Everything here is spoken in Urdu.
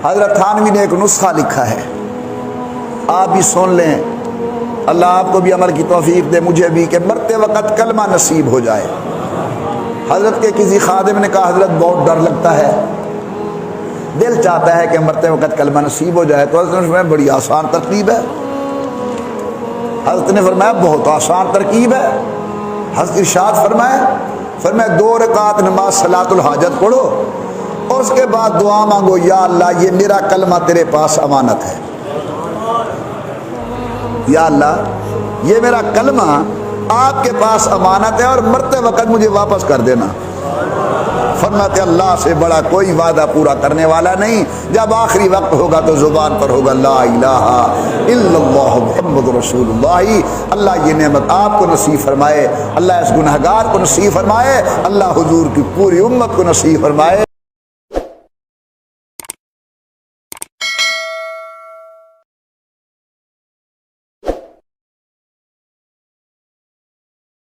حضرت تھانوی نے ایک نسخہ لکھا ہے، آپ بھی سن لیں، اللہ آپ کو بھی عمل کی توفیق دے، مجھے بھی، کہ مرتے وقت کلمہ نصیب ہو جائے۔ حضرت کے کسی خادم نے کہا حضرت بہت ڈر لگتا ہے، دل چاہتا ہے کہ مرتے وقت کلمہ نصیب ہو جائے، تو حضرت نے فرمایا بڑی آسان ترکیب ہے۔ حضرت نے فرمایا بہت آسان ترکیب ہے۔ حضرت ارشاد فرمایا 2 رکعت نماز صلاۃ الحاجت پڑھو اور اس کے بعد دعا مانگو، یا اللہ یہ میرا کلمہ تیرے پاس امانت ہے، یا اللہ یہ میرا کلمہ آپ کے پاس امانت ہے اور مرتے وقت مجھے واپس کر دینا۔ فرماتے اللہ سے بڑا کوئی وعدہ پورا کرنے والا نہیں۔ جب آخری وقت ہوگا تو زبان پر ہوگا لا الہ الا اللہ محمد رسول اللہ۔ اللہ یہ نعمت آپ کو نصیب فرمائے، اللہ اس گنہگار کو نصیب فرمائے، اللہ حضور کی پوری امت کو نصیب فرمائے۔